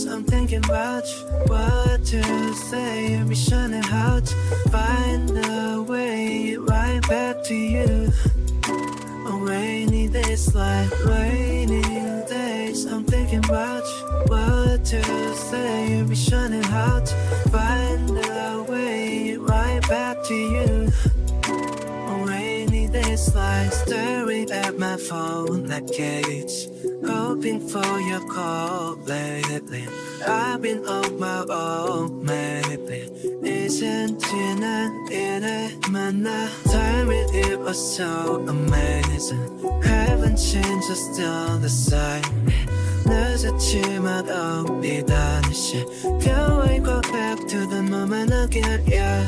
I'm thinking about what to say. Every shining out, find a way right back to you. On rainy days like rainy days, I'm thinking about what to say. Every shining out, find a way right back to you. On rainy days like staring at my phone like cage, hoping for your call lately. I've been on my own maybe. 이젠 지난 일에 만나. Timing it was so amazing. Haven't changed, just still the same. 늦었지만 옵니다 다시. Can we go back to the moment again, yeah.